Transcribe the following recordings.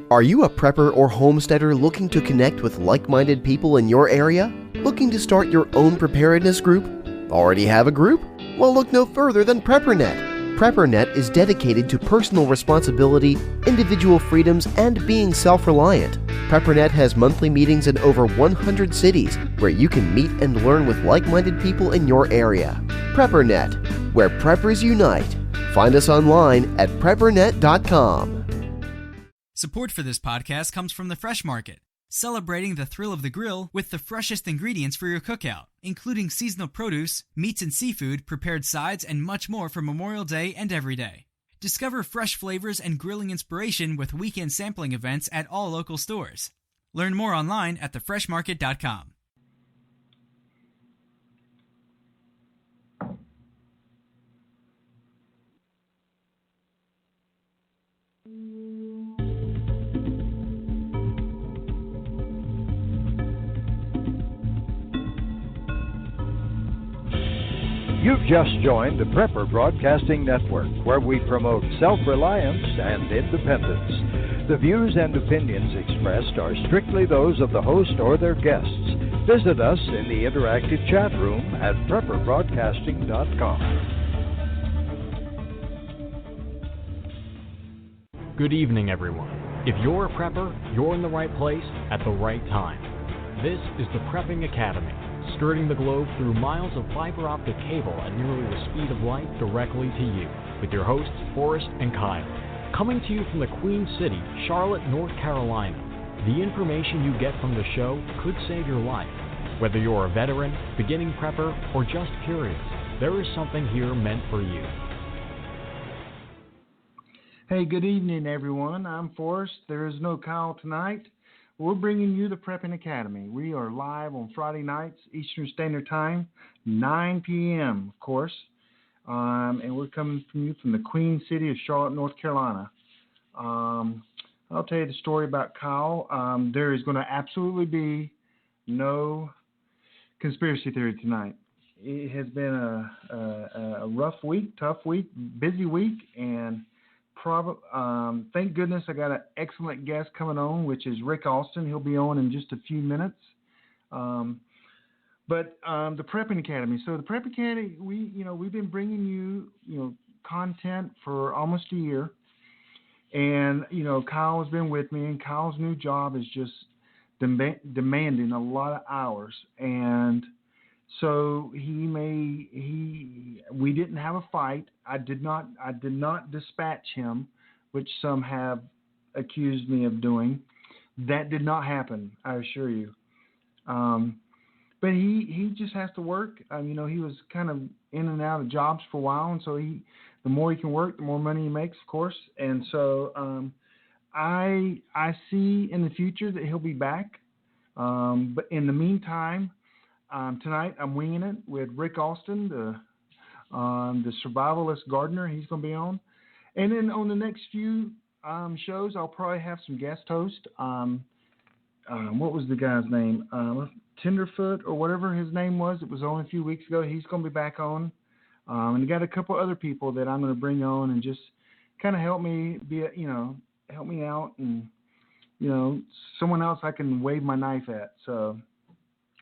Are you a prepper or homesteader looking to connect with like-minded people in your area? Looking to start your own preparedness group? Already have a group? Well, look no further than PrepperNet. PrepperNet is dedicated to personal responsibility, individual freedoms, and being self-reliant. PrepperNet has monthly meetings in over 100 cities where you can meet and learn with like-minded people in your area. PrepperNet, where preppers unite. Find us online at preppernet.com. Support for this podcast comes from the Fresh Market, celebrating the thrill of the grill with the freshest ingredients for your cookout, including seasonal produce, meats and seafood, prepared sides, and much more for Memorial Day and every day. Discover fresh flavors and grilling inspiration with weekend sampling events at all local stores. Learn more online at thefreshmarket.com. You've just joined the Prepper Broadcasting Network, where we promote self-reliance and independence. The views and opinions expressed are strictly those of the host or their guests. Visit us in the interactive chat room at prepperbroadcasting.com. Good evening, everyone. If you're a prepper, you're in the right place at the right time. This is the Prepping Academy, skirting the globe through miles of fiber optic cable at nearly the speed of light directly to you, with your hosts, Forrest and Kyle. Coming to you from the Queen City, Charlotte, North Carolina, the information you get from the show could save your life. Whether you're a veteran, beginning prepper, or just curious, there is something here meant for you. Hey, good evening, everyone. I'm Forrest. There is no Kyle tonight. We're bringing you the Prepping Academy. We are live on Friday nights, Eastern Standard Time, 9 p.m., of course. And we're coming from you from the Queen City of Charlotte, North Carolina. I'll tell you the story about Kyle. There is going to absolutely be no conspiracy theory tonight. It has been a rough week, tough week, busy week, and thank goodness I got an excellent guest coming on, which is Rick Austin. He'll be on in just a few minutes. But the Prepping Academy. So the Prepping Academy, we've been bringing you content for almost a year, and Kyle has been with me, and Kyle's new job is just demanding a lot of hours, and so we didn't have a fight. I did not dispatch him, which some have accused me of doing. That did not happen, I assure you. But he just has to work. He was kind of in and out of jobs for a while, and so the more he can work, the more money he makes, of course. And so I see in the future that he'll be back. But in the meantime, tonight I'm winging it with Rick Austin, the Survivalist gardener. He's going to be on. And then on the next few shows, I'll probably have some guest hosts. What was the guy's name? Tenderfoot or whatever his name was. It was on a few weeks ago. He's going to be back on. And I got a couple other people that I'm going to bring on and just kind of help me help me out, and someone else I can wave my knife at. So,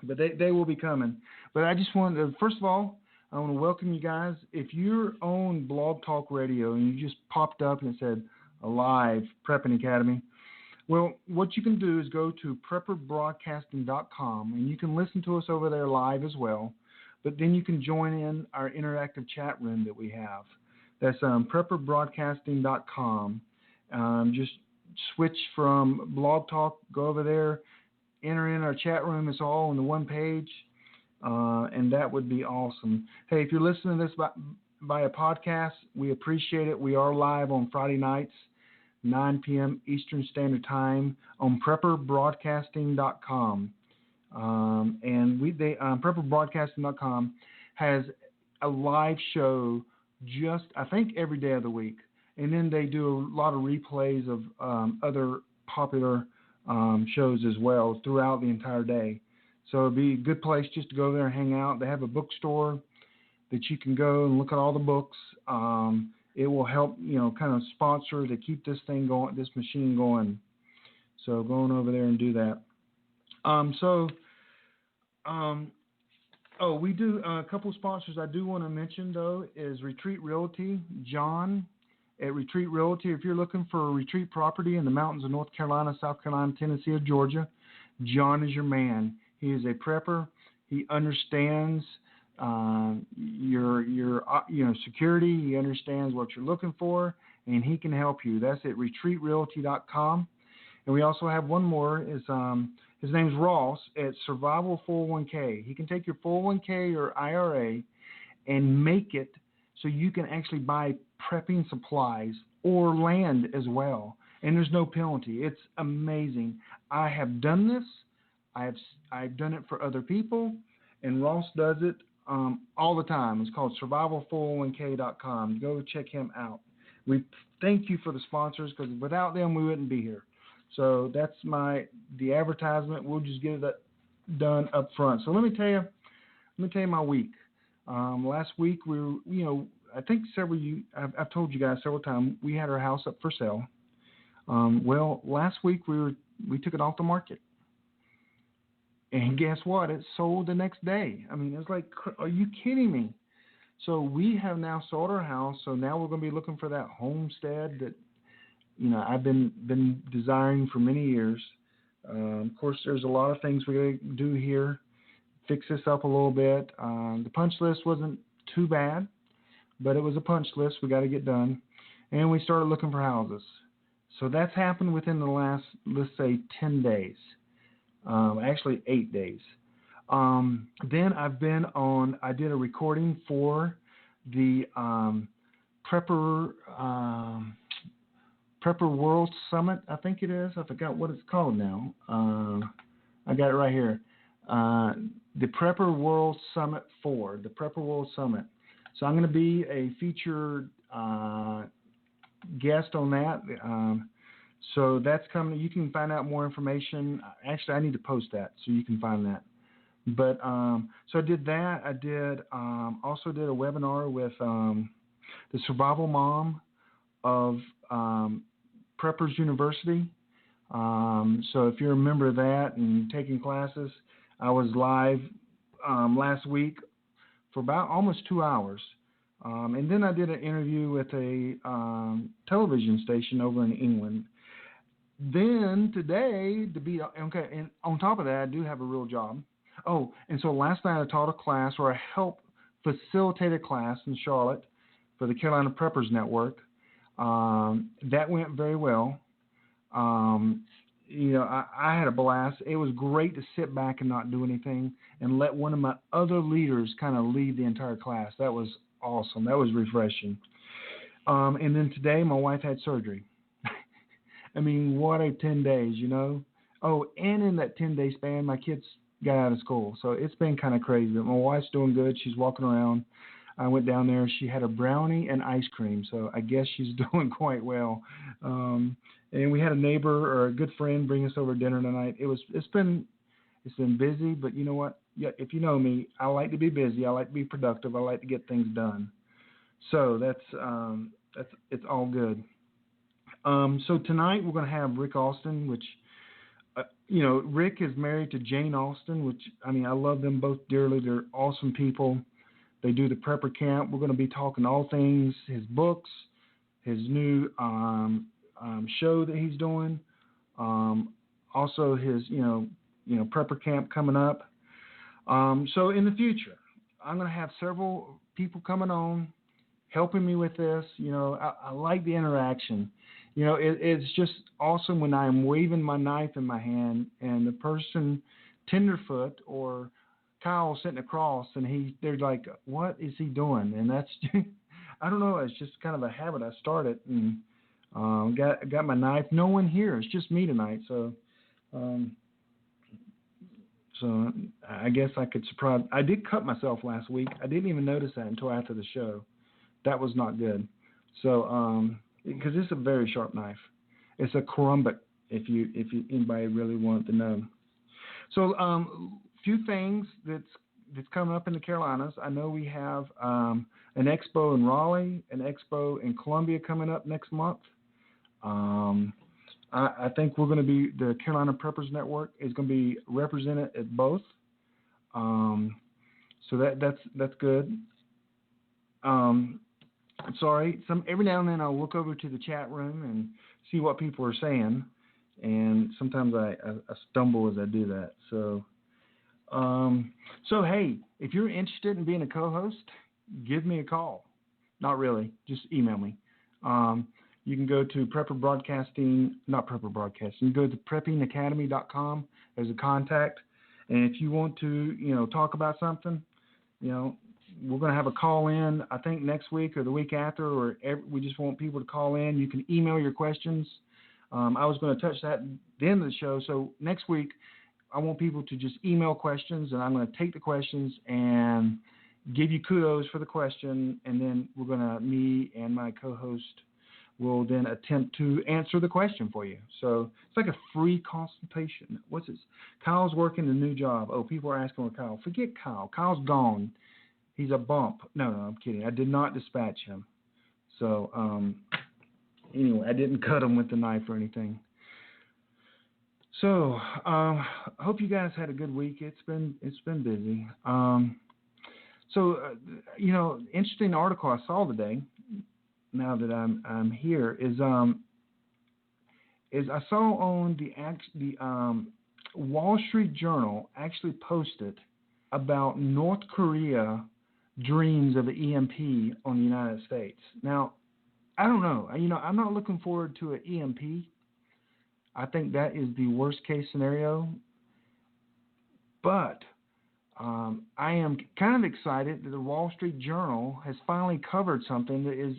but they will be coming. But I just wanted to, first of all, I want to welcome you guys. If you're on Blog Talk Radio and you just popped up and it said Alive Prepping Academy, well, what you can do is go to prepperbroadcasting.com, and you can listen to us over there live as well. But then you can join in our interactive chat room that we have. That's prepperbroadcasting.com. Just switch from Blog Talk, go over there, enter in our chat room. It's all on the one page, and that would be awesome. Hey, if you're listening to this by a podcast, we appreciate it. We are live on Friday nights, 9 p.m. Eastern Standard Time on prepperbroadcasting.com. And prepperbroadcasting.com has a live show just, I think, every day of the week. And then they do a lot of replays of other popular shows as well throughout the entire day. So it'd be a good place just to go there and hang out. They have a bookstore that you can go and look at all the books. it will help, kind of sponsor to keep this thing going, this machine going. So go on over there and do that. We do a couple of sponsors I do want to mention, though, is Retreat Realty. John at Retreat Realty, if you're looking for a retreat property in the mountains of North Carolina, South Carolina, Tennessee, or Georgia, John is your man. He is a prepper. He understands your security. He understands what you're looking for, and he can help you. That's at retreatrealty.com. And we also have one more. His name's Ross at Survival 401k. He can take your 401k or IRA and make it so you can actually buy prepping supplies or land as well. And there's no penalty. It's amazing. I have done this. I've done it for other people, and Ross does it all the time. It's called survival401k.com. Go check him out. We thank you for the sponsors, because without them we wouldn't be here. So that's the advertisement. We'll just get it done up front. So let me tell you my week. Last week I think I've told you guys several times we had our house up for sale. Last week we took it off the market. And guess what? It sold the next day. I mean, it's like, are you kidding me? So we have now sold our house. So now we're going to be looking for that homestead that, I've been desiring for many years. Of course, there's a lot of things we're going to do here. Fix this up a little bit. The punch list wasn't too bad, but it was a punch list we got to get done. And we started looking for houses. So that's happened within the last, let's say, 10 days. Actually 8 days. Then I did a recording for the Prepper World Summit, I think it is. I forgot what it's called now. I got it right here. The Prepper World Summit 4, the Prepper World Summit. So I'm going to be a featured guest on that. So that's coming. You can find out more information. Actually, I need to post that so you can find that. But so I did that. I did also did a webinar with the Survival Mom of Preppers University. So if you're a member of that and taking classes, I was live last week for about almost 2 hours. And then I did an interview with a television station over in England. Then today, and on top of that, I do have a real job. Oh, and so last night I taught a class, or I helped facilitate a class in Charlotte for the Carolina Preppers Network. That went very well. I had a blast. It was great to sit back and not do anything and let one of my other leaders kind of lead the entire class. That was awesome. That was refreshing. And then today, my wife had surgery. I mean, what a 10 days, Oh, and in that 10-day span, my kids got out of school. So it's been kind of crazy. But my wife's doing good. She's walking around. I went down there. She had a brownie and ice cream. So I guess she's doing quite well. And we had a neighbor or a good friend bring us over dinner tonight. It's been busy, but you know what? Yeah, if you know me, I like to be busy. I like to be productive. I like to get things done. So it's all good. So tonight we're going to have Rick Austin, which, Rick is married to Jane Austin, which, I love them both dearly. They're awesome people. They do the Prepper Camp. We're going to be talking all things, his books, his new show that he's doing, also his, Prepper Camp coming up. So in the future, I'm going to have several people coming on, helping me with this. I like the interaction. It's just awesome when I'm waving my knife in my hand and the person, Tenderfoot or Kyle, sitting across, and they're like, "What is he doing?" And that's, I don't know. It's just kind of a habit I started, and got my knife. No one here. It's just me tonight. So I guess I could surprise. I did cut myself last week. I didn't even notice that until after the show. That was not good. So because it's a very sharp knife. It's a Karumbic, if anybody really wanted to know. So few things that's coming up in the Carolinas. I know we have an expo in Raleigh, an expo in Columbia coming up next month. I think we're going to be, the Carolina Preppers Network is going to be represented at both. So that's good. Sorry, every now and then I'll look over to the chat room and see what people are saying, and sometimes I stumble as I do that. So hey, if you're interested in being a co-host, give me a call. Not really, just email me. You can go to Prepper Broadcasting, not Prepper Broadcasting. You go to preppingacademy.com. There's a contact, and if you want to, talk about something, we're going to have a call in, I think next week or the week after, or we just want people to call in. You can email your questions. I was going to touch that at the end of the show. So next week, I want people to just email questions, and I'm going to take the questions and give you kudos for the question, and then me and my co-host will then attempt to answer the question for you. So it's like a free consultation. What's this? Kyle's working a new job. Oh, people are asking where Kyle. Forget Kyle. Kyle's gone. He's a bump. No, I'm kidding. I did not dispatch him. So anyway, I didn't cut him with the knife or anything. So hope you guys had a good week. It's been busy. Interesting article I saw today. Now that I'm here is I saw on the Wall Street Journal actually posted about North Korea dreams of the EMP on the United States. Now, I don't know. I'm not looking forward to an EMP. I think that is the worst case scenario. But I am kind of excited that the Wall Street Journal has finally covered something that is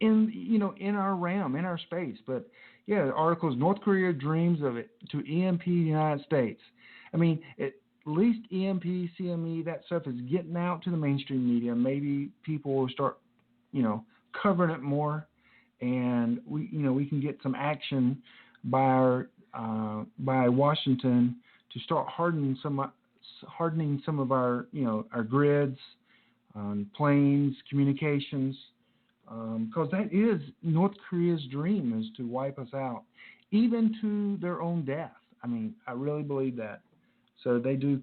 in our realm, in our space. But yeah, the article is North Korea dreams of it to EMP the United States. I mean, at least EMP, CME, that stuff is getting out to the mainstream media. Maybe people will start, covering it more, and we can get some action by Washington to start hardening some of our our grids, planes, communications. Because that is North Korea's dream, is to wipe us out, even to their own death. I mean, I really believe that. So they do.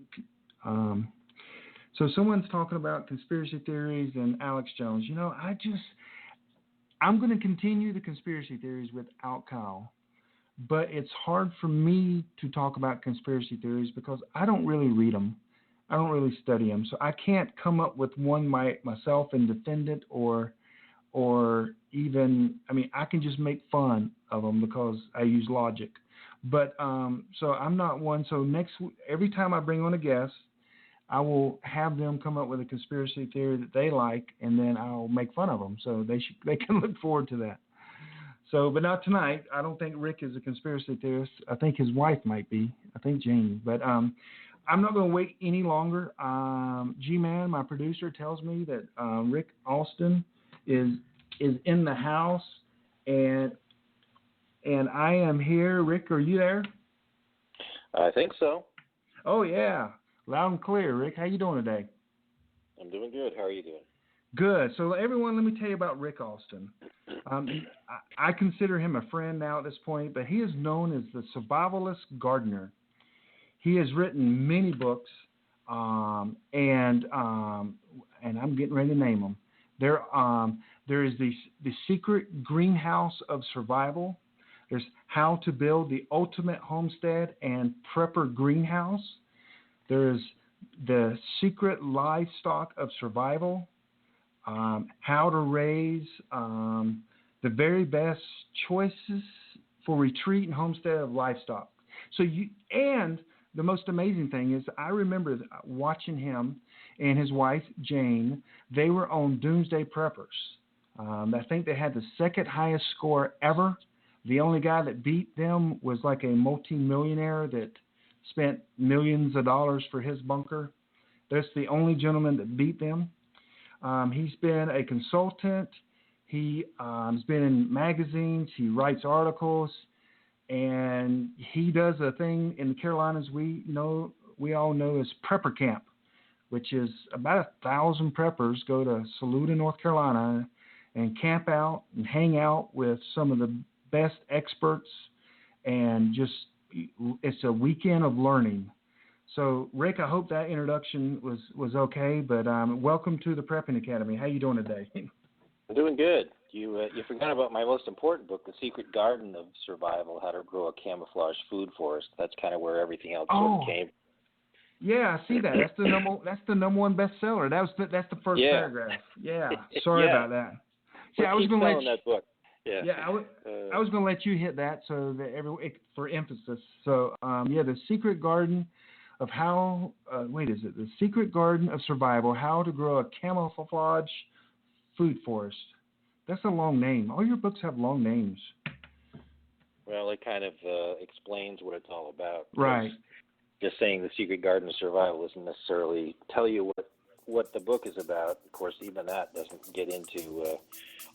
So someone's talking about conspiracy theories and Alex Jones. I'm going to continue the conspiracy theories without Kyle. But it's hard for me to talk about conspiracy theories because I don't really read them. I don't really study them. So I can't come up with one myself and defend it or even, I can just make fun of them because I use logic. But so I'm not one. So every time I bring on a guest, I will have them come up with a conspiracy theory that they like, and then I'll make fun of them. So they can look forward to that. So, but not tonight. I don't think Rick is a conspiracy theorist. I think his wife might be. I think Janie. But I'm not going to wait any longer. G-Man, my producer, tells me that Rick Alston is in the house, and I am here. Rick, are you there? I think so. Oh yeah, loud and clear. Rick, how you doing today? I'm doing good. How are you doing? Good. So everyone, let me tell you about Rick Alston. I consider him a friend now at this point, but he is known as the Survivalist Gardener. He has written many books, and I'm getting ready to name them. There is the Secret Greenhouse of Survival. There's How to Build the Ultimate Homestead and Prepper Greenhouse. There's the Secret Livestock of Survival. How to raise the very best choices for retreat and homestead of livestock. And the most amazing thing is I remember watching him and his wife, Jane. They were on Doomsday Preppers. I think they had the second highest score ever. The only guy that beat them was like a multi-millionaire that spent millions of dollars for his bunker. That's the only gentleman that beat them. He's been a consultant. He's been in magazines. He writes articles. And he does a thing in the Carolinas we know we all know as Prepper Camp, which is about 1,000 preppers go to Saluda, North Carolina, and camp out and hang out with some of the best experts, and just it's a weekend of learning. So, Rick, I hope that introduction was okay, but welcome to the Prepping Academy. How you doing today? I'm doing good. You forgot about my most important book, The Secret Garden of Survival, How to Grow a Camouflage Food Forest. That's kind of where everything else sort of came. Yeah, I see that. That's the number one bestseller. That's the first paragraph. Yeah. Sorry about that. Yeah, I was going to let that book. Yeah. Yeah, I was going to let you hit that so that for emphasis. So, The Secret Garden of The Secret Garden of Survival, How to Grow a Camouflage Food Forest. That's a long name. All your books have long names. Well, it kind of explains what it's all about. Right. Just saying The Secret Garden of Survival doesn't necessarily tell you what the book is about. Of course, even that doesn't get into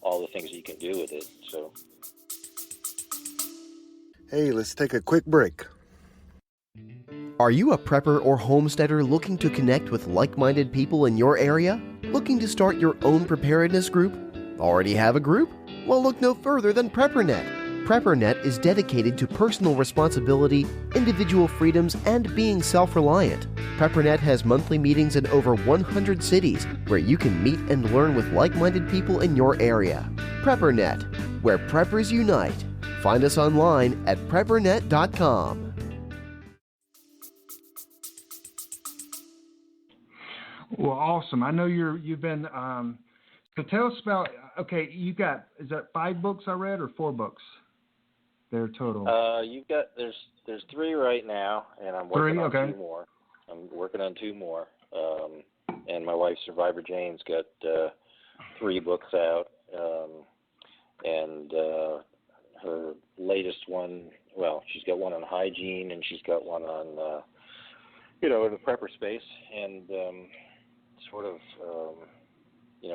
all the things you can do with it. So, hey, let's take a quick break. Are you a prepper or homesteader looking to connect with like-minded people in your area? Looking to start your own preparedness group? Already have a group? Well, look no further than PrepperNet. PrepperNet is dedicated to personal responsibility, individual freedoms, and being self-reliant. PrepperNet has monthly meetings in over 100 cities where you can meet and learn with like-minded people in your area. PrepperNet, where preppers unite. Find us online at preppernet.com. Well, awesome. I know you've been. So tell us about. Okay, you got. Is that 5 books I read or 4 books? They're total. There's 3 right now, and I'm working on 2 more. I'm working on 2 more. And my wife, Survivor Jane's got 3 books out, and her latest one. Well, she's got one on hygiene, and she's got one on in the prepper space, and sort of,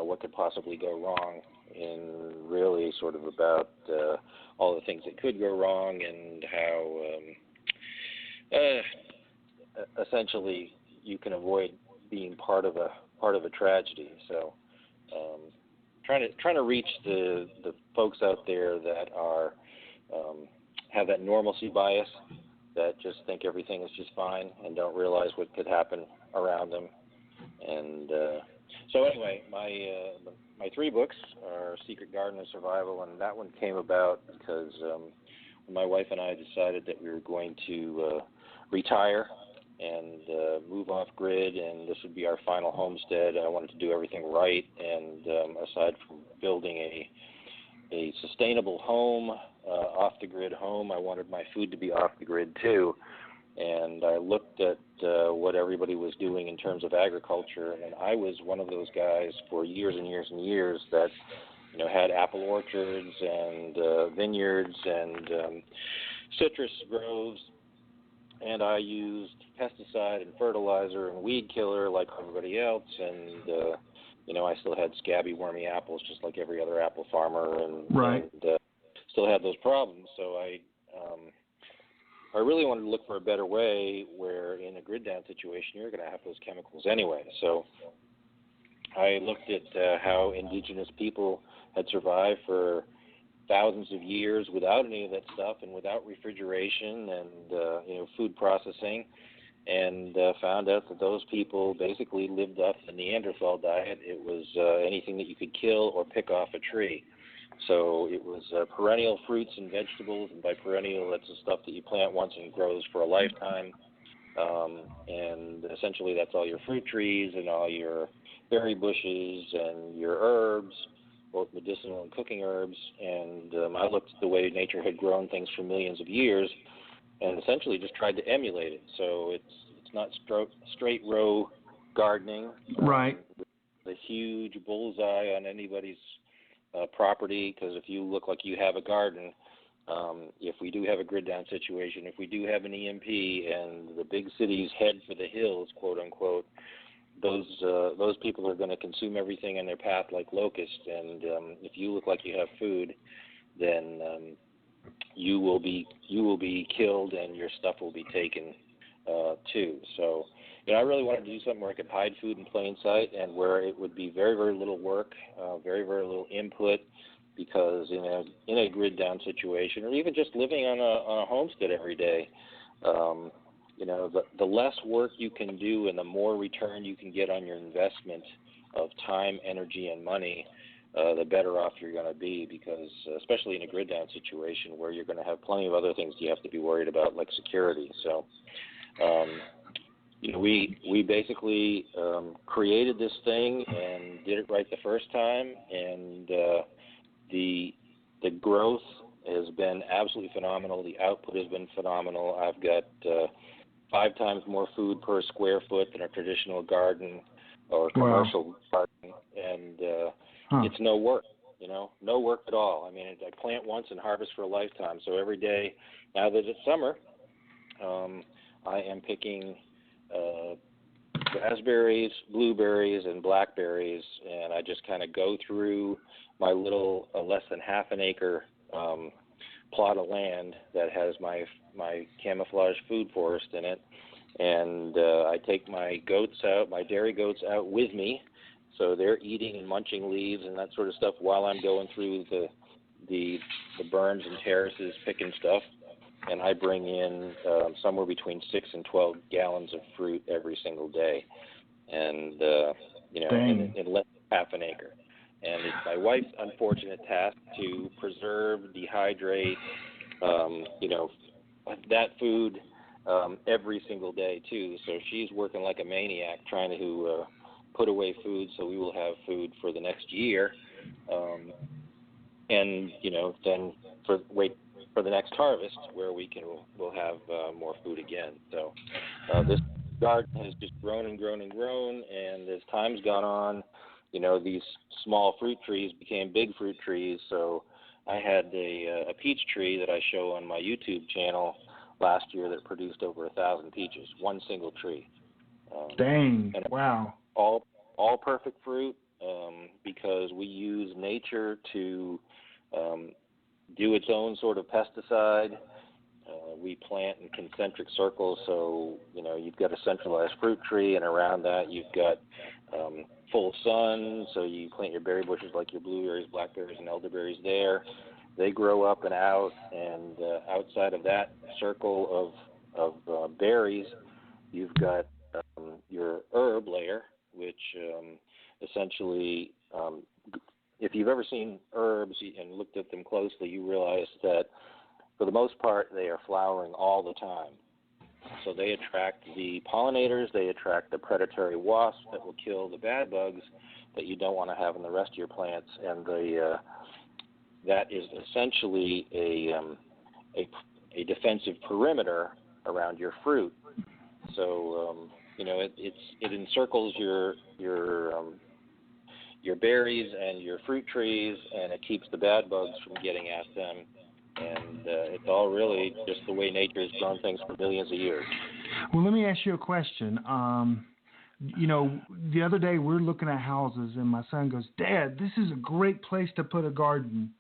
what could possibly go wrong, and really sort of about all the things that could go wrong, and how essentially you can avoid being part of a tragedy. So, trying to reach the folks out there that are have that normalcy bias, that just think everything is just fine and don't realize what could happen around them. And so anyway, my 3 books are Secret Garden of Survival, and that one came about because my wife and I decided that we were going to retire and move off grid, and this would be our final homestead. I wanted to do everything right, and aside from building a sustainable home, off the grid home, I wanted my food to be off the grid too. And I looked at what everybody was doing in terms of agriculture, and I was one of those guys for years and years and years that had apple orchards and vineyards and citrus groves, and I used pesticide and fertilizer and weed killer like everybody else, and I still had scabby, wormy apples just like every other apple farmer, and still had those problems. So I really wanted to look for a better way where in a grid down situation you're going to have those chemicals anyway. So I looked at how indigenous people had survived for thousands of years without any of that stuff and without refrigeration and food processing, and found out that those people basically lived off the Neanderthal diet. It was anything that you could kill or pick off a tree. So it was perennial fruits and vegetables, and by perennial, that's the stuff that you plant once and grows for a lifetime. And essentially, that's all your fruit trees and all your berry bushes and your herbs, both medicinal and cooking herbs. And I looked at the way nature had grown things for millions of years, and essentially just tried to emulate it. So it's not straight row gardening. Right. The huge bullseye on anybody's property, because if you look like you have a garden, if we do have a grid down situation, if we do have an EMP and the big cities head for the hills, quote unquote, those people are going to consume everything in their path like locusts. And if you look like you have food, then you will be killed and your stuff will be taken too. So, I really wanted to do something where I could hide food in plain sight and where it would be very, very little work, very, very little input, because in a grid down situation, or even just living on a homestead every day, the less work you can do and the more return you can get on your investment of time, energy, and money, the better off you're going to be, because especially in a grid down situation where you're going to have plenty of other things you have to be worried about, like security. So, we basically created this thing and did it right the first time, and the growth has been absolutely phenomenal. The output has been phenomenal. I've got 5 times more food per square foot than a traditional garden or commercial garden, and it's no work, no work at all. I mean, I plant once and harvest for a lifetime. So every day, now that it's summer, I am picking raspberries, blueberries, and blackberries, and I just kind of go through my little less than half an acre plot of land that has my camouflage food forest in it, and I take my dairy goats out with me, so they're eating and munching leaves and that sort of stuff while I'm going through the berms and terraces picking stuff, and I bring in somewhere between 6 and 12 gallons of fruit every single day, and in less than half an acre. And it's my wife's unfortunate task to preserve, dehydrate, that food every single day too. So she's working like a maniac trying to put away food so we will have food for the next year, and then for the next harvest where we'll have more food again. So this garden has just grown and grown and grown, and as time's gone on, these small fruit trees became big fruit trees. So I had a peach tree that I show on my YouTube channel last year that produced over 1,000 peaches, one single tree. Wow. All perfect fruit, because we use nature to do its own sort of pesticide. We plant in concentric circles, so you've got a centralized fruit tree, and around that you've got full sun, so you plant your berry bushes like your blueberries, blackberries, and elderberries there. They grow up and out, and outside of that circle of berries, you've got your herb layer, which essentially, if you've ever seen herbs and looked at them closely, you realize that for the most part they are flowering all the time. So they attract the pollinators, they attract the predatory wasps that will kill the bad bugs that you don't want to have in the rest of your plants, and that is essentially a defensive perimeter around your fruit. So it encircles your berries and your fruit trees, and it keeps the bad bugs from getting at them. And it's all really just the way nature has grown things for millions of years. Well, let me ask you a question. The other day we're looking at houses, and my son goes, "Dad, this is a great place to put a garden."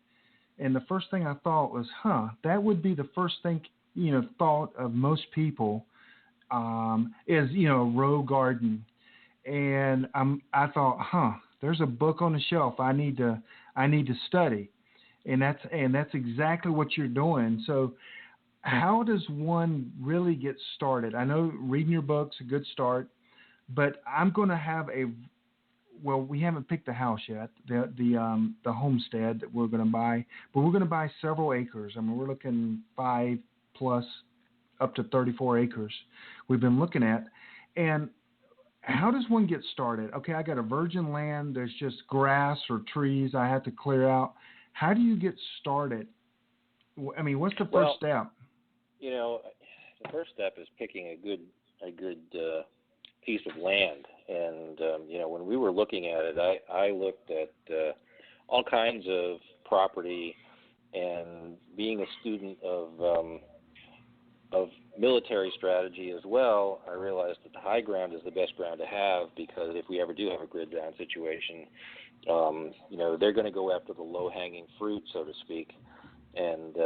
And the first thing I thought was, that would be the first thing, thought of most people is, a row garden. And I thought, there's a book on the shelf I need to study. And that's exactly what you're doing. So how does one really get started? I know reading your book's a good start, but I'm going to have we haven't picked the house yet, the homestead that we're going to buy, but we're going to buy several acres. I mean, we're looking 5 plus up to 34 acres we've been looking at. And how does one get started? Okay, I got a virgin land. There's just grass or trees I have to clear out. How do you get started? I mean, what's the first step? The first step is picking a good piece of land. And, when we were looking at it, I looked at all kinds of property, and being a student of military strategy as well, I realized that the high ground is the best ground to have, because if we ever do have a grid down situation, they're going to go after the low-hanging fruit, so to speak. And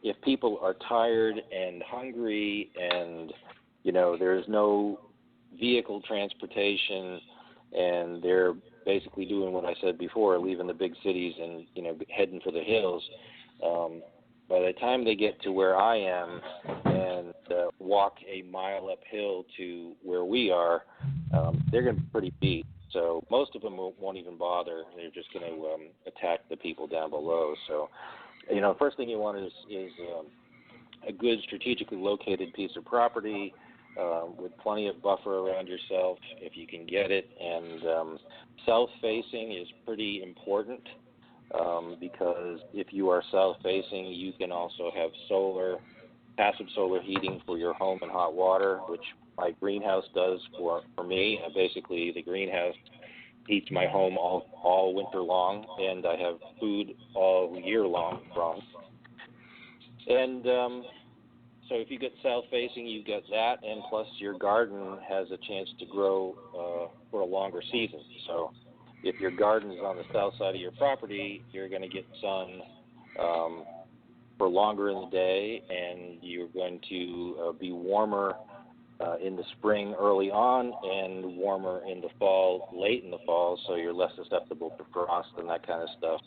if people are tired and hungry and there's no vehicle transportation, and they're basically doing what I said before, leaving the big cities and, heading for the hills. By the time they get to where I am and walk a mile uphill to where we are, they're going to be pretty beat. So most of them won't even bother. They're just going to attack the people down below. So, first thing you want is a good strategically located piece of property with plenty of buffer around yourself if you can get it. And south-facing is pretty important because if you are south-facing, you can also have passive solar heating for your home and hot water, which my greenhouse does for me. Basically, the greenhouse heats my home all winter long, and I have food all year long from. And so if you get south-facing, you get that, and plus your garden has a chance to grow for a longer season. So if your garden is on the south side of your property, you're going to get sun for longer in the day, and you're going to be warmer in the spring early on and warmer in the fall, late in the fall, so you're less susceptible to frost and that kind of stuff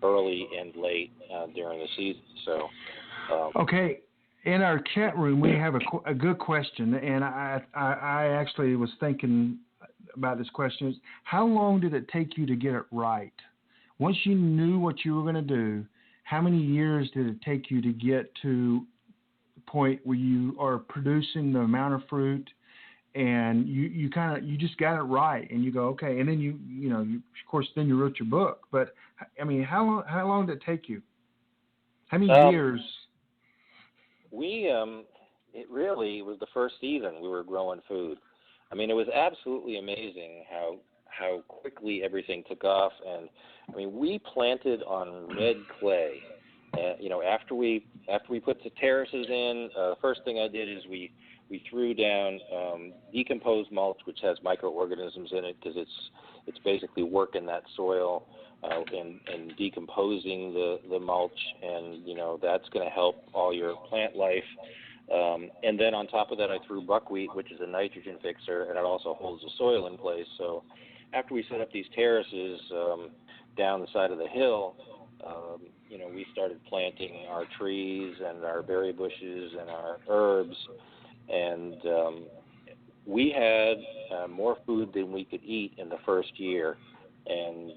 early and late during the season. So, okay, in our chat room we have a good question, and I actually was thinking about this question. How long did it take you to get it right? Once you knew what you were going to do, how many years did it take you to get to the point where you are producing the amount of fruit and you just got it right, and you go, okay, and then you of course then you wrote your book. But I mean, how long did it take you? How many years? It really was the first season we were growing food. I mean, it was absolutely amazing how quickly everything took off. And I mean, we planted on red clay. After we put the terraces in, the first thing I did is we threw down decomposed mulch, which has microorganisms in it because it's basically working that soil and decomposing the mulch, and that's going to help all your plant life. And then on top of that, I threw buckwheat, which is a nitrogen fixer, and it also holds the soil in place. So after we set up these terraces down the side of the hill, we started planting our trees and our berry bushes and our herbs, and we had more food than we could eat in the first year. And,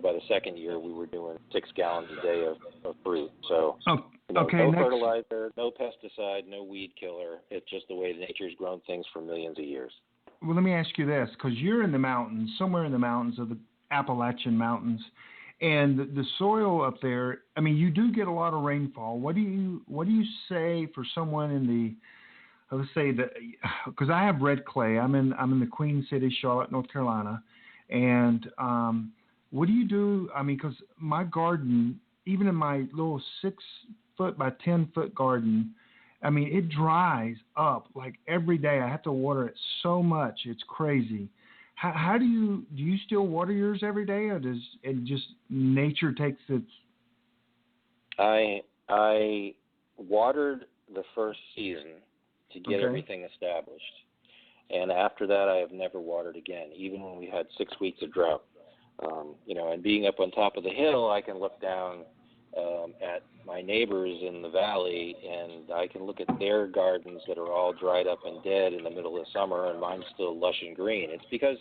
by the second year, we were doing 6 gallons a day of fruit. So, no fertilizer, no pesticide, no weed killer. It's just the way nature's grown things for millions of years. Well, let me ask you this, because you're in the mountains, somewhere in the mountains of the Appalachian Mountains, and the soil up there, I mean, you do get a lot of rainfall. What do you say for someone in the, let's say because I have red clay. I'm in the Queen City, Charlotte, North Carolina. And what do you do? I mean, because my garden, even in my little 6-foot by 10-foot garden, I mean, it dries up like every day. I have to water it so much. It's crazy. How do you still water yours every day, or does it just nature takes its? I watered the first season to get everything established. And after that, I have never watered again, even when we had 6 weeks of drought. And being up on top of the hill, I can look down at my neighbors in the valley, and I can look at their gardens that are all dried up and dead in the middle of summer, and mine's still lush and green. It's because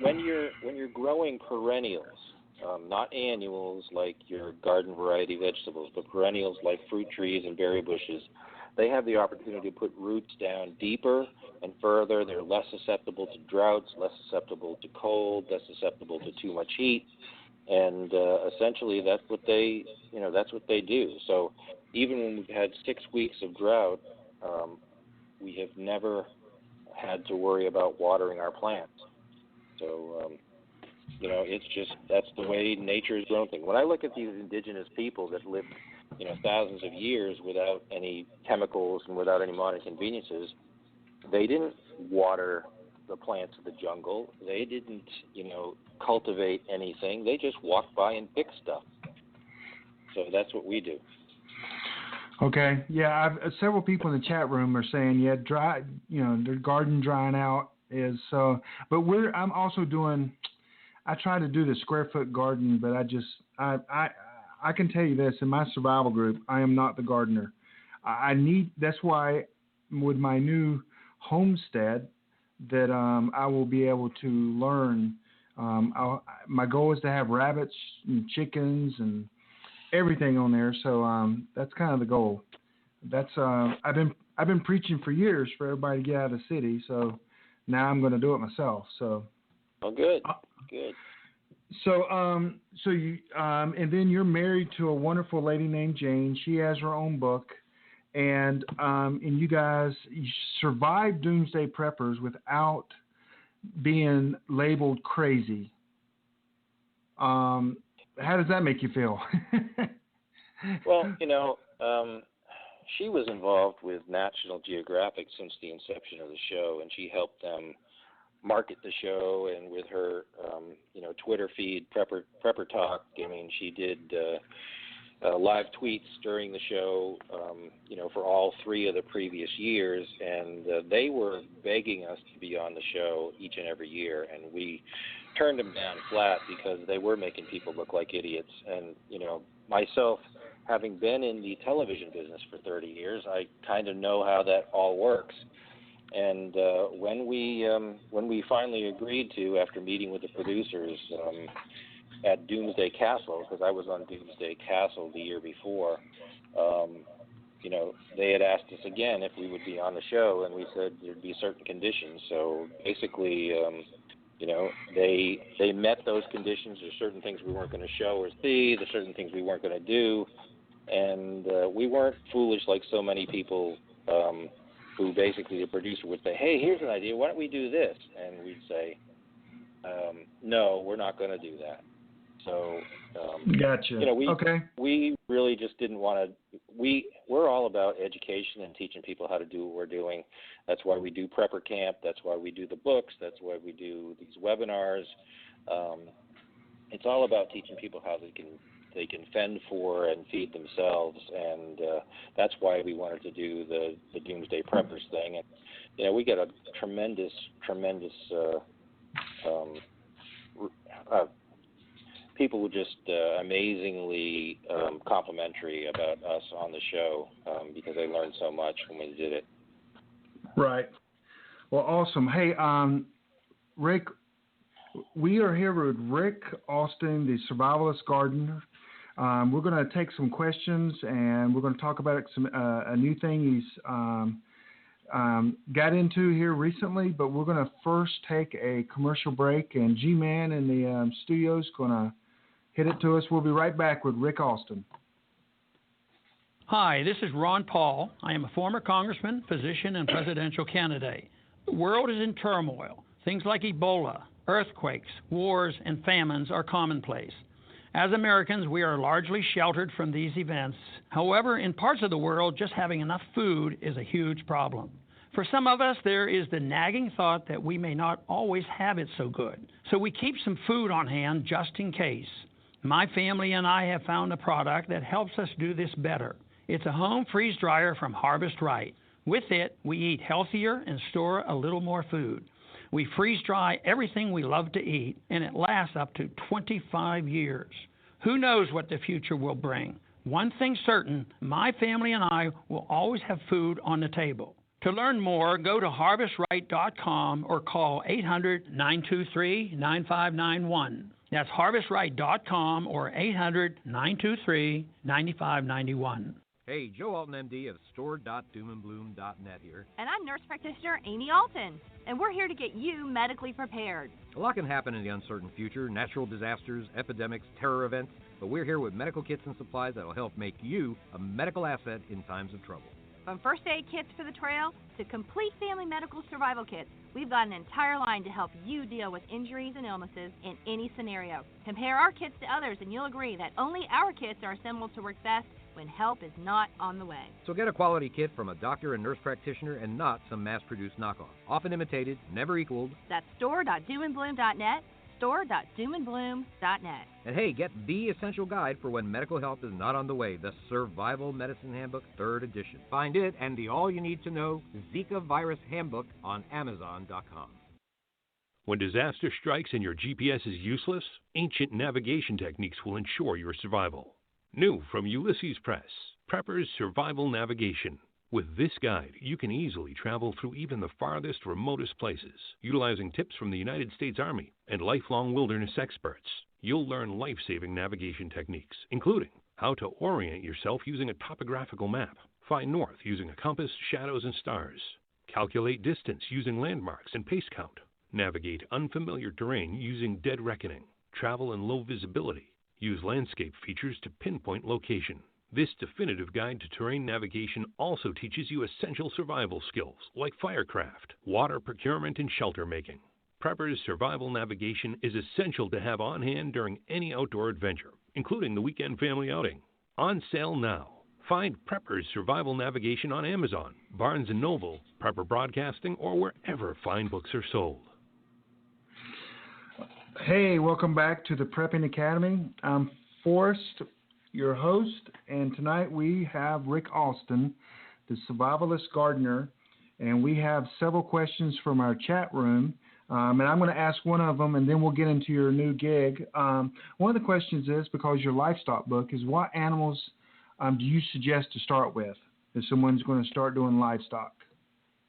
when you're growing perennials, not annuals like your garden variety vegetables, but perennials like fruit trees and berry bushes, they have the opportunity to put roots down deeper and further. They're less susceptible to droughts, less susceptible to cold, less susceptible to too much heat, and essentially that's what they do. So even when we've had 6 weeks of drought, we have never had to worry about watering our plants. So it's just that's the way nature has grown things. When I look at these indigenous people that lived thousands of years without any chemicals and without any modern conveniences, they didn't water the plants of the jungle. They didn't, cultivate anything. They just walked by and picked stuff. So that's what we do. Okay. Yeah, several people in the chat room are saying, yeah, their garden drying out is so. But I'm also doing. I try to do the square foot garden, but I can tell you this: in my survival group, I am not the gardener. That's why with my new homestead that I will be able to learn. My goal is to have rabbits and chickens and everything on there. So that's kind of the goal. That's I've been preaching for years for everybody to get out of the city. So now I'm going to do it myself. So. Oh, good. Good. So you and then you're married to a wonderful lady named Jane. She has her own book, and you guys survived Doomsday Preppers without being labeled crazy. How does that make you feel? Well, she was involved with National Geographic since the inception of the show, and she helped them market the show, and with her Twitter feed, Prepper Talk. I mean, she did live tweets during the show, for all 3 of the previous years, and they were begging us to be on the show each and every year, and we turned them down flat because they were making people look like idiots. And myself, having been in the television business for 30 years, I kind of know how that all works. And when we finally agreed to, after meeting with the producers at Doomsday Castle, because I was on Doomsday Castle the year before, they had asked us again if we would be on the show, and we said there'd be certain conditions. So basically, they met those conditions. There's certain things we weren't going to show or see. There's certain things we weren't going to do, and we weren't foolish like so many people. Who basically the producer would say, hey, here's an idea, why don't we do this? And we'd say, no, we're not going to do that. So, gotcha. We really just didn't want to, we're all about education and teaching people how to do what we're doing. That's why we do Prepper Camp. That's why we do the books. That's why we do these webinars. It's all about teaching people how they can fend for and feed themselves, and that's why we wanted to do the Doomsday Preppers thing. And we get a tremendous people were just amazingly complimentary about us on the show because they learned so much when we did it. Right. Well, awesome. Hey, Rick, we are here with Rick Austin, the Survivalist Gardener. We're going to take some questions, and we're going to talk about a new thing he's got into here recently. But we're going to first take a commercial break, and G-Man in the studio is going to hit it to us. We'll be right back with Rick Austin. Hi, this is Ron Paul. I am a former congressman, physician, and presidential candidate. The world is in turmoil. Things like Ebola, earthquakes, wars, and famines are commonplace. As Americans, we are largely sheltered from these events. However, in parts of the world, just having enough food is a huge problem. For some of us, there is the nagging thought that we may not always have it so good. So we keep some food on hand just in case. My family and I have found a product that helps us do this better. It's a home freeze dryer from Harvest Right. With it, we eat healthier and store a little more food. We freeze dry everything we love to eat, and it lasts up to 25 years. Who knows what the future will bring? One thing's certain, my family and I will always have food on the table. To learn more, go to harvestright.com or call 800-923-9591. That's harvestright.com or 800-923-9591. Hey, Joe Alton, MD of store.doomandbloom.net here. And I'm nurse practitioner Amy Alton. And we're here to get you medically prepared. A lot can happen in the uncertain future, natural disasters, epidemics, terror events, but we're here with medical kits and supplies that will help make you a medical asset in times of trouble. From first aid kits for the trail to complete family medical survival kits, we've got an entire line to help you deal with injuries and illnesses in any scenario. Compare our kits to others and you'll agree that only our kits are assembled to work best when help is not on the way. So get a quality kit from a doctor and nurse practitioner and not some mass-produced knockoff. Often imitated, never equaled. That's store.doomandbloom.net, store.doomandbloom.net. And hey, get the essential guide for when medical help is not on the way, the Survival Medicine Handbook, 3rd edition. Find it and the All You Need to Know Zika Virus Handbook on Amazon.com. When disaster strikes and your GPS is useless, ancient navigation techniques will ensure your survival. New from Ulysses Press, Prepper's Survival Navigation. With this guide, you can easily travel through even the farthest, remotest places, utilizing tips from the United States Army and lifelong wilderness experts. You'll learn life-saving navigation techniques, including how to orient yourself using a topographical map, find north using a compass, shadows, and stars, calculate distance using landmarks and pace count, navigate unfamiliar terrain using dead reckoning, travel in low visibility, use landscape features to pinpoint location. This definitive guide to terrain navigation also teaches you essential survival skills like firecraft, water procurement, and shelter making. Prepper's Survival Navigation is essential to have on hand during any outdoor adventure, including the weekend family outing. On sale now. Find Prepper's Survival Navigation on Amazon, Barnes & Noble, Prepper Broadcasting, or wherever fine books are sold. Hey, welcome back to the Prepping Academy. I'm Forrest, your host, and tonight we have Rick Austin, the Survivalist Gardener, and we have several questions from our chat room, and I'm going to ask one of them, and then we'll get into your new gig. One of the questions is, because your livestock book is, what animals do you suggest to start with if someone's going to start doing livestock?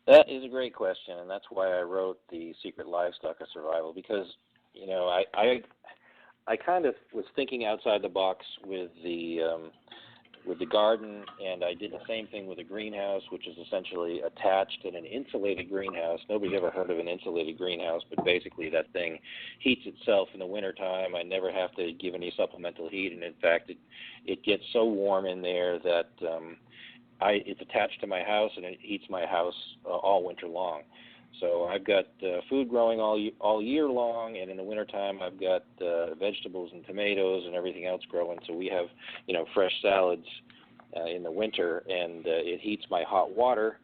That is a great question, and that's why I wrote The Secret Livestock of Survival, because you know, I kind of was thinking outside the box with the garden, and I did the same thing with a greenhouse, which is essentially attached in an insulated greenhouse. Nobody's ever heard of an insulated greenhouse, but basically that thing heats itself in the wintertime. I never have to give any supplemental heat, and in fact, it gets so warm in there that it's attached to my house, and it heats my house all winter long. So I've got food growing all year long, and in the wintertime I've got vegetables and tomatoes and everything else growing. So we have, fresh salads in the winter, and it heats my hot water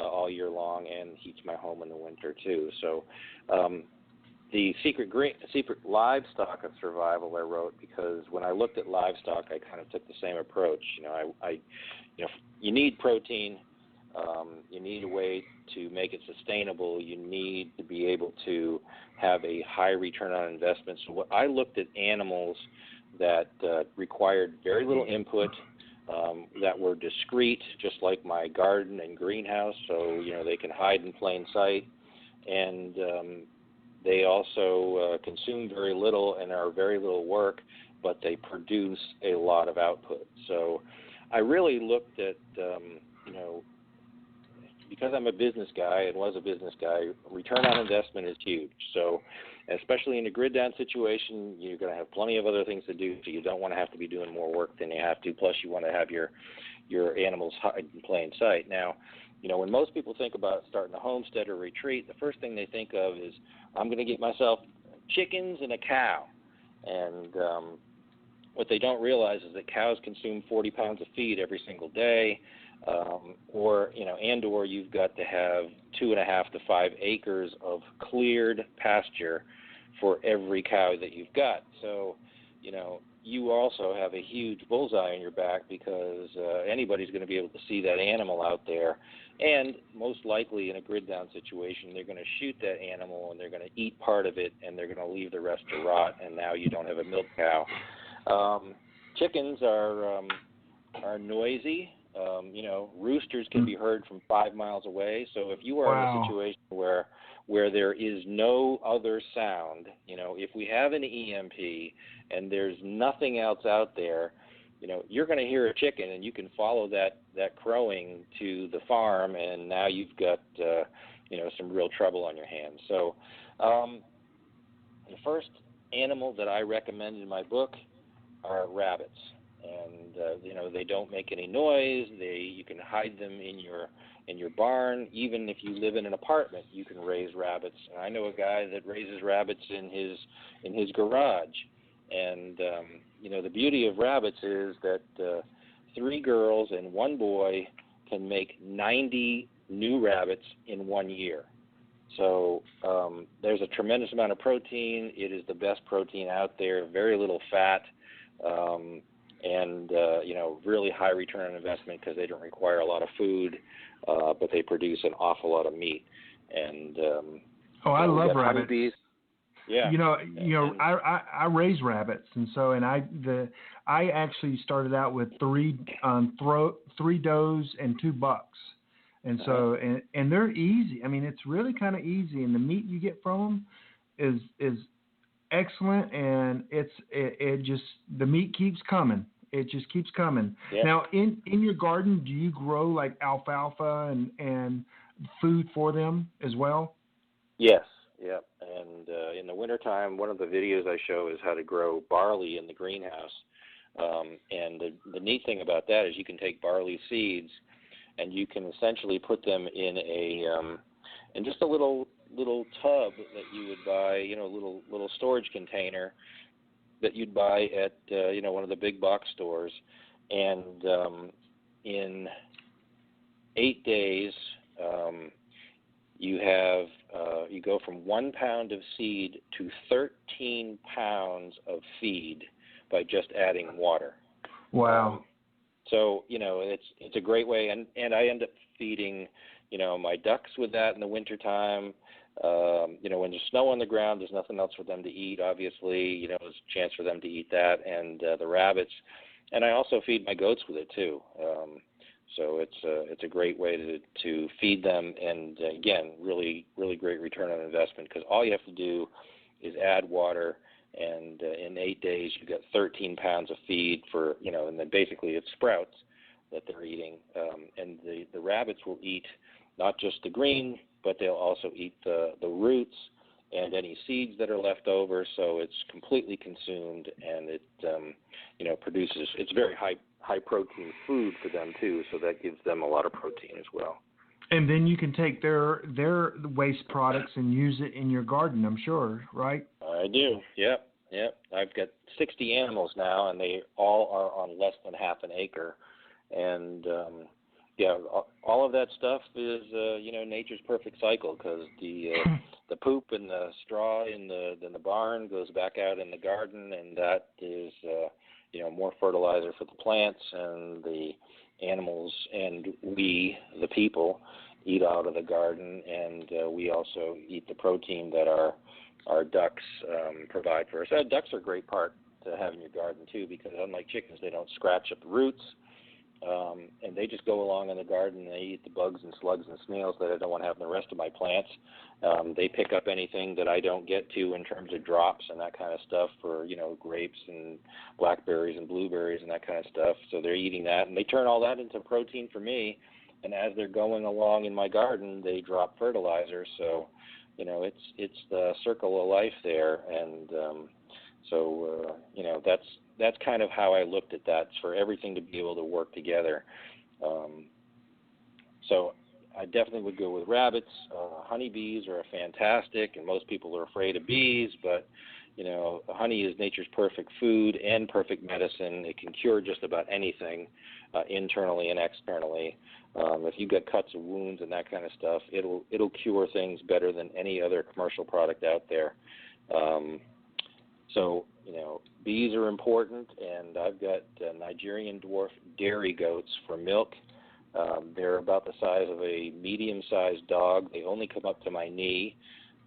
all year long and heats my home in the winter too. So the secret livestock of survival I wrote because when I looked at livestock, I kind of took the same approach. You need protein. You need a way to make it sustainable. You need to be able to have a high return on investment. So I looked at animals that required very little input, that were discreet, just like my garden and greenhouse, so they can hide in plain sight, and they also consume very little and are very little work, but they produce a lot of output. So I really looked at because I'm a business guy and was a business guy, return on investment is huge. So especially in a grid down situation, you're going to have plenty of other things to do, so you don't want to have to be doing more work than you have to. Plus, you want to have your animals hide in plain sight. Now, when most people think about starting a homestead or retreat, the first thing they think of is, I'm going to get myself chickens and a cow. And what they don't realize is that cows consume 40 pounds of feed every single day. Or you've got to have 2.5 to 5 acres of cleared pasture for every cow that you've got. So, you also have a huge bullseye on your back because anybody's going to be able to see that animal out there. And most likely in a grid down situation, they're going to shoot that animal and they're going to eat part of it and they're going to leave the rest to rot. And now you don't have a milk cow. Chickens are noisy. Roosters can be heard from 5 miles away. So if you are in a situation where there is no other sound, if we have an EMP and there's nothing else out there, you're going to hear a chicken and you can follow that crowing to the farm, and now you've got some real trouble on your hands. So the first animal that I recommend in my book are rabbits. And they don't make any noise. You can hide them in your barn. Even if you live in an apartment, you can raise rabbits. And I know a guy that raises rabbits in his garage. And the beauty of rabbits is that 3 girls and 1 boy can make 90 new rabbits in 1 year. So there's a tremendous amount of protein. It is the best protein out there, very little fat, and really high return on investment because they don't require a lot of food, but they produce an awful lot of meat. And I love rabbits. Honeybees. Yeah. I raise rabbits, and so I actually started out with three does and 2 bucks, and so and they're easy. I mean, it's really kind of easy, and the meat you get from them is excellent, and it just the meat keeps coming. It just keeps coming. Yeah. Now, in your garden, do you grow like alfalfa and food for them as well? Yes. Yeah, and in the wintertime, one of the videos I show is how to grow barley in the greenhouse. And the neat thing about that is you can take barley seeds, and you can essentially put them in in just a little tub that you would buy, a little storage container that you'd buy at one of the big box stores, and in 8 days. You go from 1 pound of seed to 13 pounds of feed by just adding water. Wow. So it's a great way, and I end up feeding my ducks with that in the wintertime. When there's snow on the ground, there's nothing else for them to eat. Obviously, there's a chance for them to eat that, and the rabbits. And I also feed my goats with it too. So it's a great way to feed them, and again, really really great return on investment because all you have to do is add water, and in 8 days you get 13 pounds of feed for and then basically it's sprouts that they're eating, and the rabbits will eat not just the green, but they'll also eat the roots and any seeds that are left over. So it's completely consumed, and it produces. It's very high protein food for them too, so that gives them a lot of protein as well. And then you can take their waste products and use it in your garden, I'm sure, right? I do. Yep. I've got 60 animals now, and they all are on less than half an acre. And all of that stuff is nature's perfect cycle, because the poop and the straw in the barn goes back out in the garden, and that is more fertilizer for the plants, and the animals and we, the people, eat out of the garden, and we also eat the protein that our ducks provide for us. Ducks are a great part to have in your garden too, because unlike chickens, they don't scratch up the roots, and they just go along in the garden and they eat the bugs and slugs and snails that I don't want to have in the rest of my plants. They pick up anything that I don't get to in terms of drops and that kind of stuff for, grapes and blackberries and blueberries and that kind of stuff. So they're eating that, and they turn all that into protein for me. And as they're going along in my garden, they drop fertilizer. So, it's the circle of life there. And that's kind of how I looked at that. It's for everything to be able to work together. So I definitely would go with rabbits. Honeybees are fantastic, and most people are afraid of bees, but honey is nature's perfect food and perfect medicine. It can cure just about anything, internally and externally. If you've got cuts or wounds and that kind of stuff, it'll cure things better than any other commercial product out there. So bees are important, and I've got Nigerian dwarf dairy goats for milk. They're about the size of a medium-sized dog. They only come up to my knee,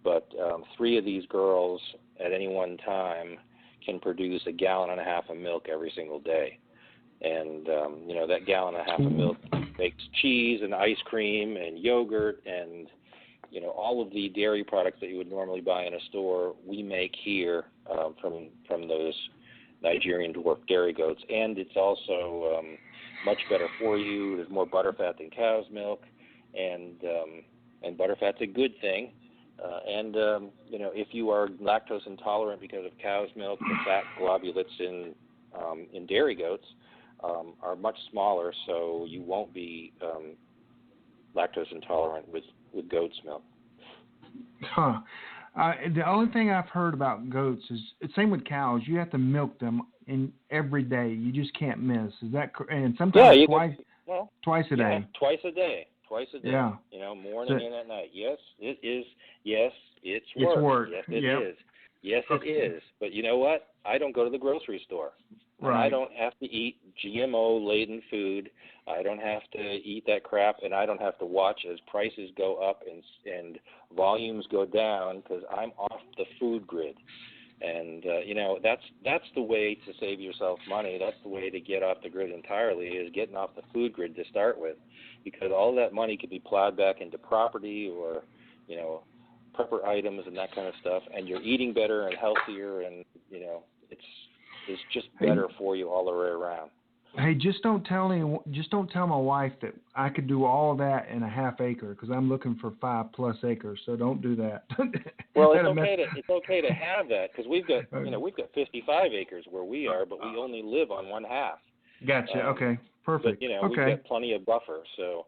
but 3 of these girls at any one time can produce 1.5 gallons of milk every single day. And, that 1.5 gallons of milk makes cheese and ice cream and yogurt and, all of the dairy products that you would normally buy in a store, we make here from those Nigerian dwarf dairy goats. And it's also much better for you. There's more butterfat than cow's milk, and butterfat's a good thing. If you are lactose intolerant because of cow's milk, the fat globulates in dairy goats are much smaller, so you won't be lactose intolerant with goat's milk. Huh. The only thing I've heard about goats is it's same with cows. You have to milk them every day. You just can't miss. Is that correct? And sometimes twice a day. Twice a day. twice a day. Yeah. Morning and at night. Yes, it is. Yes, it's work. Yes, it Yep. is. Yes, it is. But you know what? I don't go to the grocery store. And Right. I don't have to eat GMO-laden food. I don't have to eat that crap, and I don't have to watch as prices go up and volumes go down because I'm off the food grid. And that's the way to save yourself money. That's the way to get off the grid entirely, is getting off the food grid to start with, because all that money could be plowed back into property or prepper items and that kind of stuff, and you're eating better and healthier, and it's just better for you all the way around. Hey, just don't tell my wife that I could do all of that in a half acre, because I'm looking for 5+ acres. So don't do that. Well, it's okay to have that, because we've got 55 acres where we are, but we only live on one half. Gotcha. Okay. Perfect. But we've got plenty of buffer. So,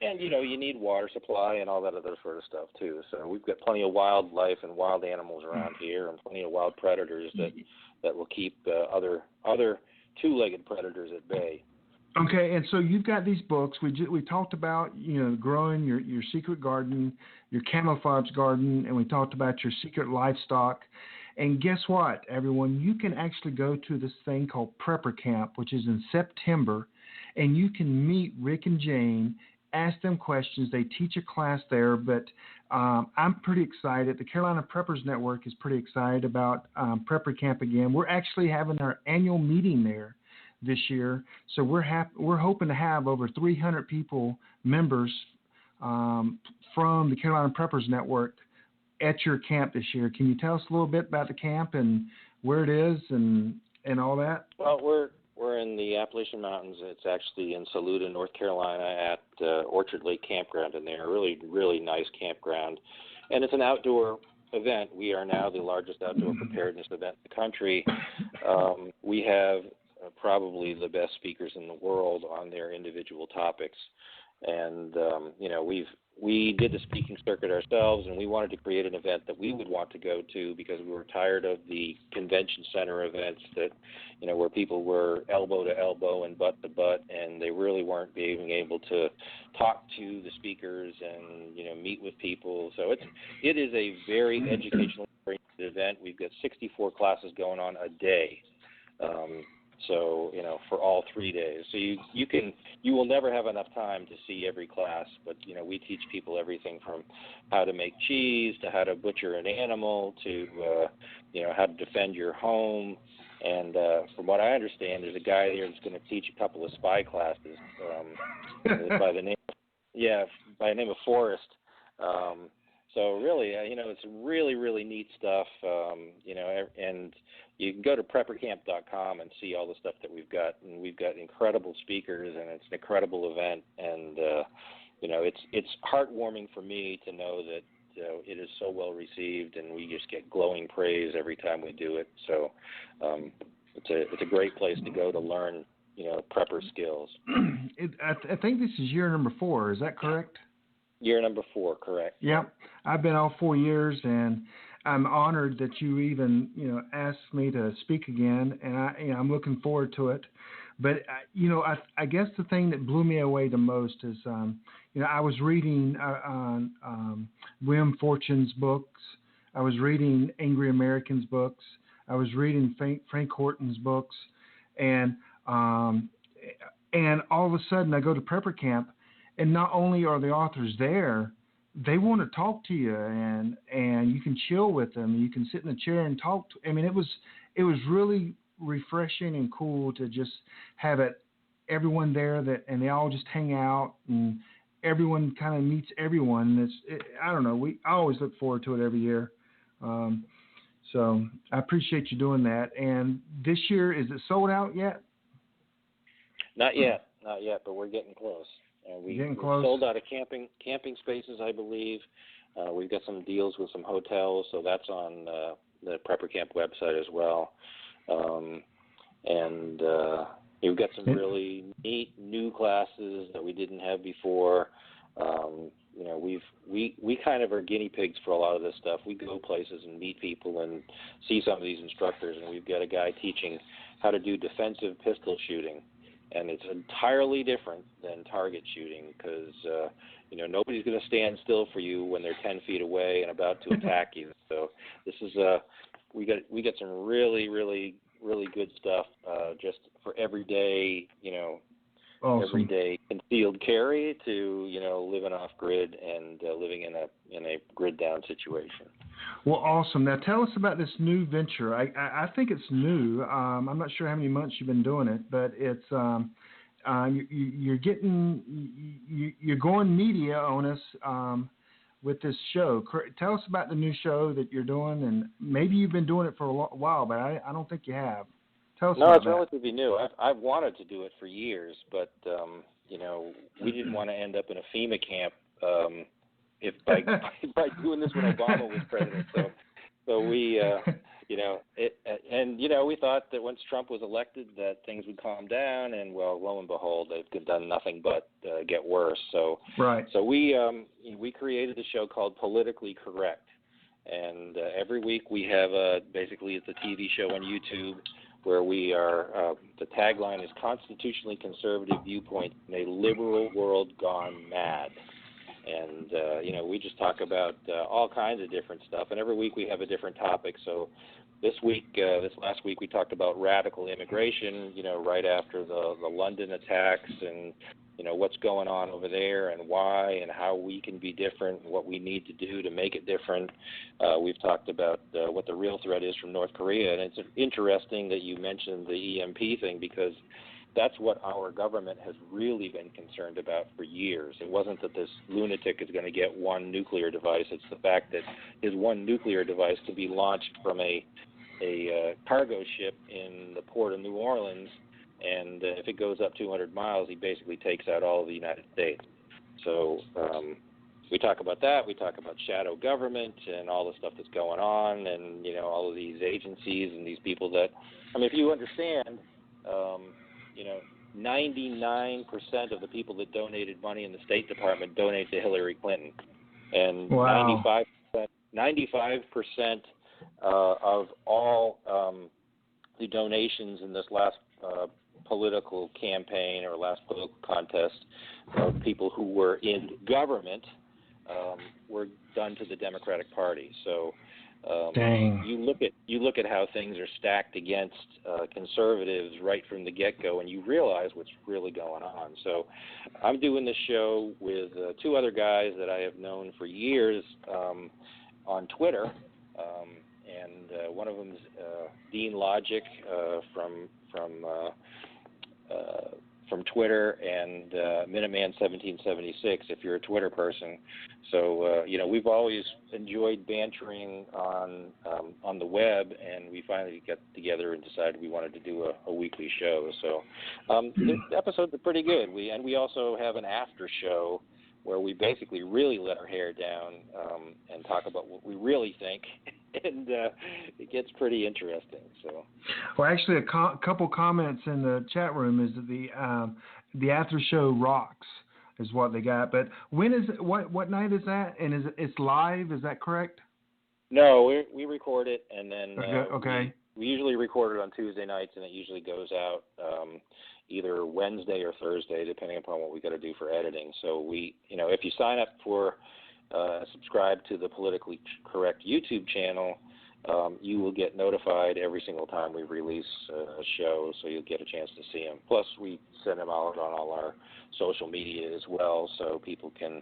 and you need water supply and all that other sort of stuff too. So we've got plenty of wildlife and wild animals around here, and plenty of wild predators that will keep other two-legged predators at bay. Okay, and so you've got these books. We talked about growing your secret garden, your camouflage garden, and we talked about your secret livestock. And guess what, everyone? You can actually go to this thing called Prepper Camp, which is in September, and you can meet Rick and Jane, ask them questions. They teach a class there, but I'm pretty excited. The Carolina Preppers Network is pretty excited about Prepper Camp again. We're actually having our annual meeting there this year, so we're hoping to have over 300 members from the Carolina Preppers Network at your camp this year. Can you tell us a little bit about the camp and where it is and all that? Well, we're in the Appalachian Mountains. It's actually in Saluda, North Carolina, at Orchard Lake Campground, and they're a really, really nice campground. And it's an outdoor event. We are now the largest outdoor preparedness event in the country. We have probably the best speakers in the world on their individual topics. And, we did the speaking circuit ourselves, and we wanted to create an event that we would want to go to, because we were tired of the convention center events that, where people were elbow to elbow and butt to butt, and they really weren't being able to talk to the speakers and, meet with people. So it is a very educational event. We've got 64 classes going on a day. So, for all 3 days. So you will never have enough time to see every class, but, we teach people everything from how to make cheese to how to butcher an animal to, how to defend your home. And from what I understand, there's a guy here that's going to teach a couple of spy classes by the name of Forrest. So really, it's really, really neat stuff, and you can go to preppercamp.com and see all the stuff that we've got. And we've got incredible speakers, and it's an incredible event. And, it's heartwarming for me to know that it is so well received, and we just get glowing praise every time we do it. So it's a great place to go to learn, prepper skills. I think this is year number 4. Is that correct? Year number 4, correct. Yep. I've been all 4 years, and I'm honored that you even, asked me to speak again, and I'm looking forward to it. But, I guess the thing that blew me away the most is, I was reading William Fortune's books. I was reading Angry American's books. I was reading Frank Horton's books. And all of a sudden I go to Prepper Camp, and not only are the authors there, they want to talk to you, and you can chill with them. You can sit in a chair and talk. It was really refreshing and cool to just have everyone there and they all just hang out, and everyone kind of meets everyone. I don't know. I always look forward to it every year. So I appreciate you doing that. And this year, is it sold out yet? Not yet, but we're getting close. We're sold out of camping spaces, I believe. We've got some deals with some hotels, so that's on the Prepper Camp website as well. And we've got some really neat new classes that we didn't have before. We kind of are guinea pigs for a lot of this stuff. We go places and meet people and see some of these instructors, and we've got a guy teaching how to do defensive pistol shooting. and it's entirely different than target shooting because nobody's going to stand still for you when they're 10 feet away and about to attack you. So this is we get some really good stuff just for everyday awesome. everyday concealed carry to living off grid and living in a grid down situation. Well, awesome. Now tell us about this new venture. I think it's new. I'm not sure how many months you've been doing it, but it's you're going media on us with this show. Tell us about the new show that you're doing, and maybe you've been doing it for a while, but I don't think you have. Tell us about No, it's that. relatively new. I've wanted to do it for years, but we didn't want to end up in a FEMA camp if by doing this when Obama was president. So we we thought that once Trump was elected that things would calm down, and well, lo and behold, they've done nothing but get worse. So right. So we created a show called Politically Correct, and every week we have basically it's a TV show on YouTube where we are, the tagline is Constitutionally Conservative Viewpoint in a Liberal World Gone Mad. And, we just talk about all kinds of different stuff. And every week we have a different topic. So this last week we talked about radical immigration, right after the London attacks and, what's going on over there and why and how we can be different and what we need to do to make it different. We've talked about what the real threat is from North Korea. And it's interesting that you mentioned the EMP thing because that's what our government has really been concerned about for years. It wasn't that this lunatic is going to get one nuclear device. It's the fact that his one nuclear device could be launched from a cargo ship in the port of New Orleans, and if it goes up 200 miles, he basically takes out all of the United States. So we talk about that. We talk about shadow government and all the stuff that's going on and, all of these agencies and these people that, if you understand, 99% of the people that donated money in the State Department donate to Hillary Clinton, and wow. 95% of all the donations in this last political campaign or last political contest of people who were in government were done to the Democratic Party. So dang. You look at how things are stacked against conservatives right from the get-go, and you realize what's really going on. So I'm doing this show with two other guys that I have known for years on Twitter, and one of them is Dean Logic from Twitter, and Minuteman 1776 if you're a Twitter person. So we've always enjoyed bantering on the web, and we finally got together and decided we wanted to do a weekly show. So the episodes are pretty good. We also have an after show where we basically really let our hair down and talk about what we really think, and it gets pretty interesting. So, well, actually, a couple comments in the chat room is that the after show rocks is what they got. But when is what night is that? And it's live? Is that correct? No, we record it, and then okay. We usually record it on Tuesday nights, and it usually goes out either Wednesday or Thursday, depending upon what we got to do for editing. So if you sign up for subscribe to the Politically Correct YouTube channel, you will get notified every single time we release a show, so you'll get a chance to see them. Plus, we send them out on all our social media as well, so people can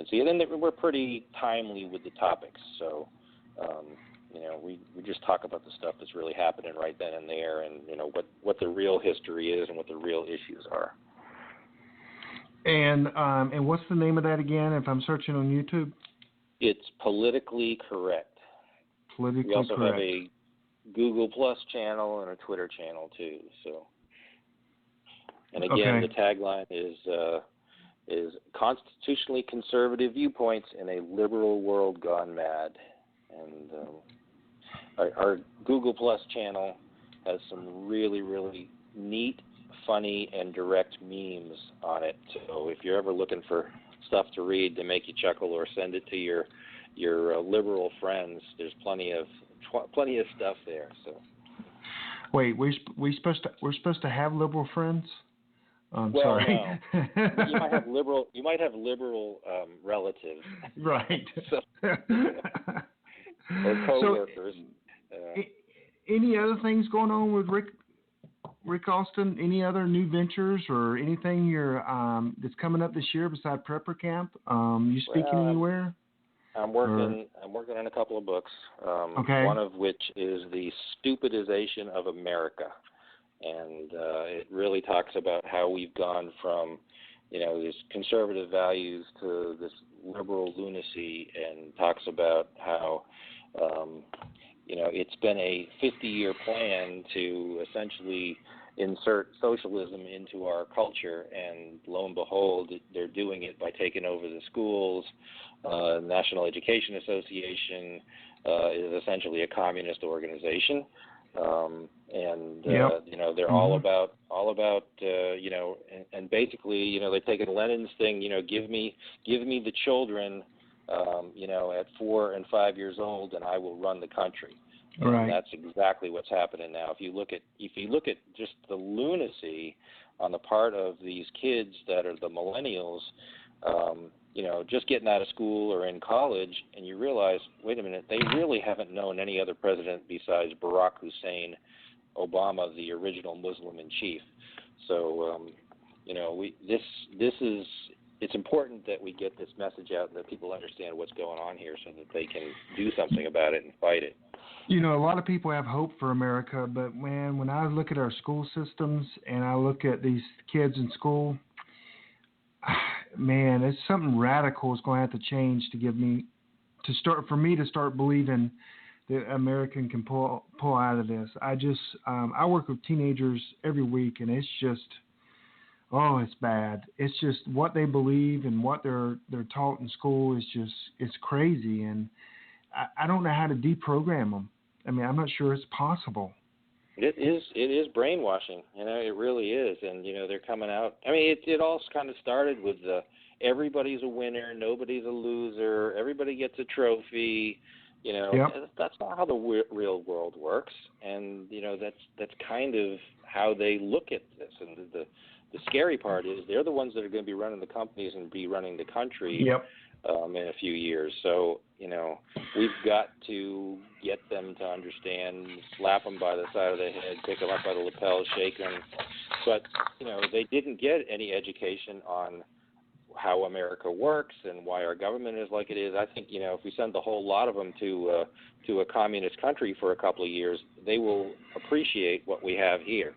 see it. And we're pretty timely with the topics, so we just talk about the stuff that's really happening right then and there, and what the real history is and what the real issues are. And what's the name of that again? If I'm searching on YouTube, it's Politically Correct. Politically we also Correct. have a Google Plus channel and a Twitter channel too. So, and again, the tagline is Constitutionally Conservative Viewpoints in a Liberal World Gone Mad. And our Google Plus channel has some really, really neat, funny, and direct memes on it. So if you're ever looking for stuff to read to make you chuckle or send it to your liberal friends, there's plenty of stuff there. So wait, we're supposed to have liberal friends? I'm well, sorry. No. You might have liberal. You might have liberal relatives. Right. Or coworkers. Any other things going on with Rick Austin? Any other new ventures or anything you're that's coming up this year besides Prepper Camp? You speaking anywhere? I'm working on a couple of books. Okay. One of which is The Stupidization of America, and it really talks about how we've gone from, these conservative values to this liberal lunacy, and talks about how, it's been a 50-year plan to essentially insert socialism into our culture, and lo and behold, they're doing it by taking over the schools. National Education Association is essentially a communist organization, they're all about and basically, they've taken Lenin's thing, give me the children, at 4 and 5 years old, and I will run the country. Right. And that's exactly what's happening now. If you look at just the lunacy on the part of these kids that are the millennials, just getting out of school or in college, and you realize, wait a minute, they really haven't known any other president besides Barack Hussein Obama, the original Muslim in chief. So, it's important that we get this message out and that people understand what's going on here so that they can do something about it and fight it. A lot of people have hope for America, but man, when I look at our school systems and I look at these kids in school, man, it's something radical is going to have to change for me to start believing that America can pull out of this. I work with teenagers every week, and it's just, it's bad. It's just what they believe and what they're taught in school is just, it's crazy, and I don't know how to deprogram them. I mean, I'm not sure it's possible. It is brainwashing, it really is. And, they're coming out. I mean, it all kind of started with everybody's a winner, nobody's a loser, everybody gets a trophy. Yep. That's not how the real world works. And, that's kind of how they look at this. And the scary part is they're the ones that are going to be running the companies and be running the country. Yep. In a few years. So, we've got to get them to understand, slap them by the side of the head, pick them up by the lapel, shake them. But, they didn't get any education on how America works and why our government is like it is. I think, if we send the whole lot of them to a communist country for a couple of years, they will appreciate what we have here.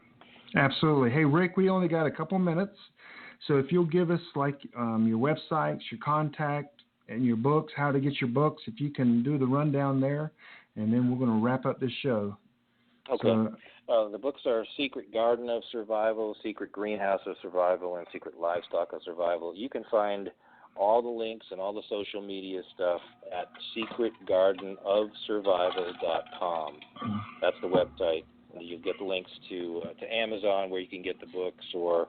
Absolutely. Hey, Rick, we only got a couple minutes. So if you'll give us your websites, your contact, and your books, how to get your books, if you can do the rundown there, and then we're going to wrap up this show. Okay. The books are Secret Garden of Survival, Secret Greenhouse of Survival, and Secret Livestock of Survival. You can find all the links and all the social media stuff at secretgardenofsurvival.com. That's the website. You'll get the links to Amazon, where you can get the books, or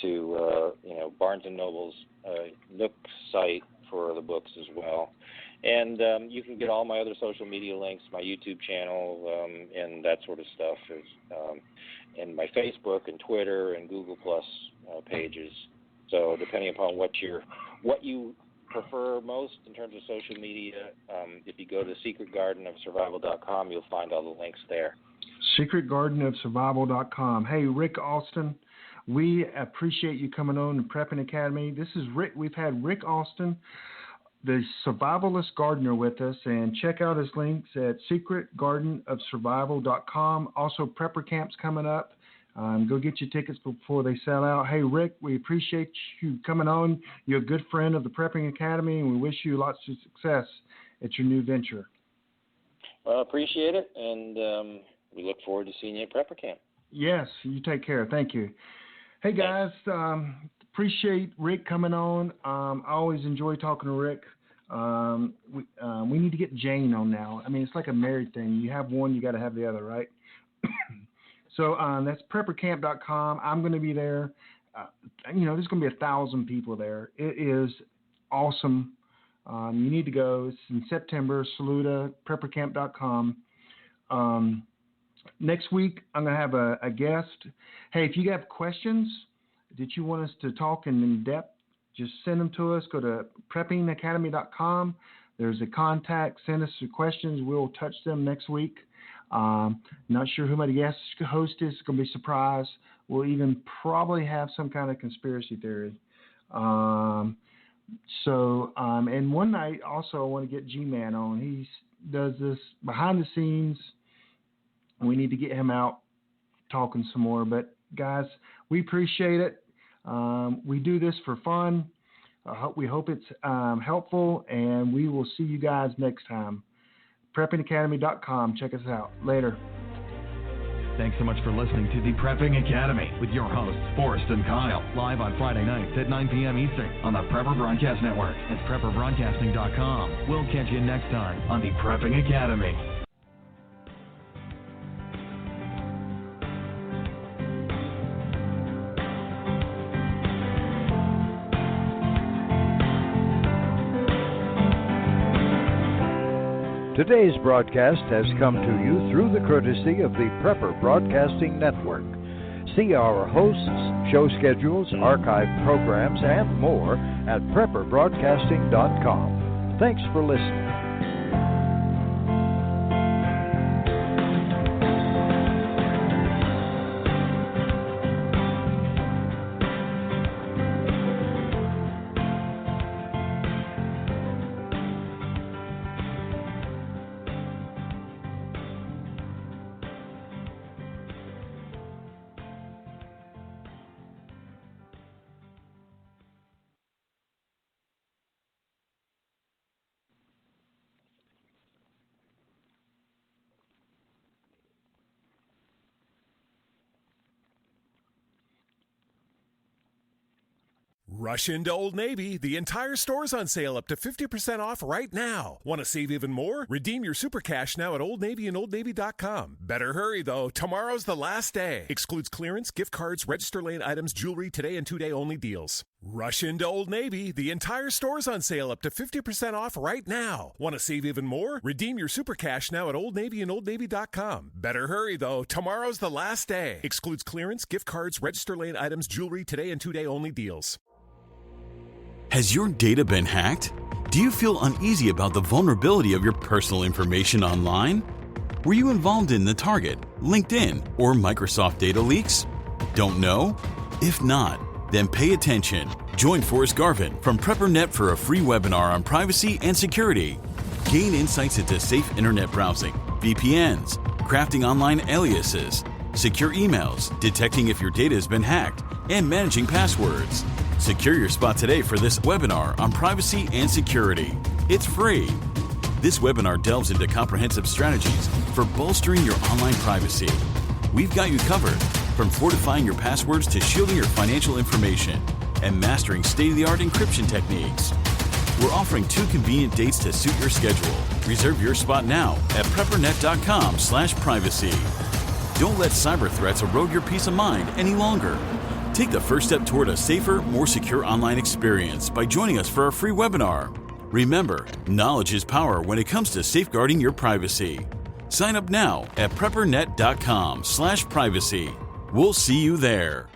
to Barnes and Noble's Nook site for the books as well. And you can get all my other social media links, my YouTube channel, and that sort of stuff, and my Facebook and Twitter and Google Plus pages. So depending upon what you prefer most in terms of social media, if you go to secretgardenofsurvival.com, you'll find all the links there. secretgardenofsurvival.com. Hey, Rick Austin, we appreciate you coming on the Prepping Academy. This is Rick. We've had Rick Austin, the Survivalist Gardener, with us, and check out his links at secretgardenofsurvival.com. Also, Prepper Camp's coming up. Go get your tickets before they sell out. Hey, Rick, we appreciate you coming on. You're a good friend of the Prepping Academy, and we wish you lots of success at your new venture. Well, appreciate it, and we look forward to seeing you at Prepper Camp. Yes, you take care. Thank you. Hey, guys, appreciate Rick coming on. I always enjoy talking to Rick. We need to get Jane on now. I mean, it's like a married thing. You have one, you got to have the other, right? So that's preppercamp.com. I'm going to be there. There's going to be 1,000 people there. It is awesome. You need to go. It's in September. Saluda, preppercamp.com. Next week, I'm going to have a guest. Hey, if you have questions, that you want us to talk in depth, just send them to us. Go to preppingacademy.com. There's a contact. Send us your questions. We'll touch them next week. Not sure who my guest host is. It's going to be a surprise. We'll even probably have some kind of conspiracy theory. And one night also I want to get G-Man on. He does this behind the scenes. We need to get him out talking some more. But guys, we appreciate it. We do this for fun. We hope it's helpful, and we will see you guys next time. PreppingAcademy.com. Check us out. Later. Thanks so much for listening to the Prepping Academy with your hosts, Forrest and Kyle, live on Friday nights at 9 p.m. Eastern on the Prepper Broadcast Network at PrepperBroadcasting.com. We'll catch you next time on the Prepping Academy. Today's broadcast has come to you through the courtesy of the Prepper Broadcasting Network. See our hosts, show schedules, archived programs, and more at PrepperBroadcasting.com. Thanks for listening. Rush into Old Navy. The entire store's on sale up to 50% off right now. Want to save even more? Redeem your super cash now at Old Navy and OldNavy.com. Better hurry, though. Tomorrow's the last day. Excludes clearance, gift cards, register lane items, jewelry, today and 2-day only deals. Rush into Old Navy. The entire store's on sale up to 50% off right now. Want to save even more? Redeem your super cash now at Old Navy and OldNavy.com. Better hurry, though. Tomorrow's the last day. Excludes clearance, gift cards, register lane items, jewelry, today and 2-day only deals. Has your data been hacked? Do you feel uneasy about the vulnerability of your personal information online? Were you involved in the Target, LinkedIn, or Microsoft data leaks? Don't know? If not, then pay attention. Join Forrest Garvin from PrepperNet for a free webinar on privacy and security. Gain insights into safe internet browsing, VPNs, crafting online aliases, secure emails, detecting if your data has been hacked, and managing passwords. Secure your spot today for this webinar on privacy and security. It's free. This webinar delves into comprehensive strategies for bolstering your online privacy. We've got you covered, from fortifying your passwords to shielding your financial information and mastering state-of-the-art encryption techniques. We're offering 2 convenient dates to suit your schedule. Reserve your spot now at preppernet.com/privacy. Don't let cyber threats erode your peace of mind any longer. Take the first step toward a safer, more secure online experience by joining us for our free webinar. Remember, knowledge is power when it comes to safeguarding your privacy. Sign up now at preppernet.com/privacy. We'll see you there.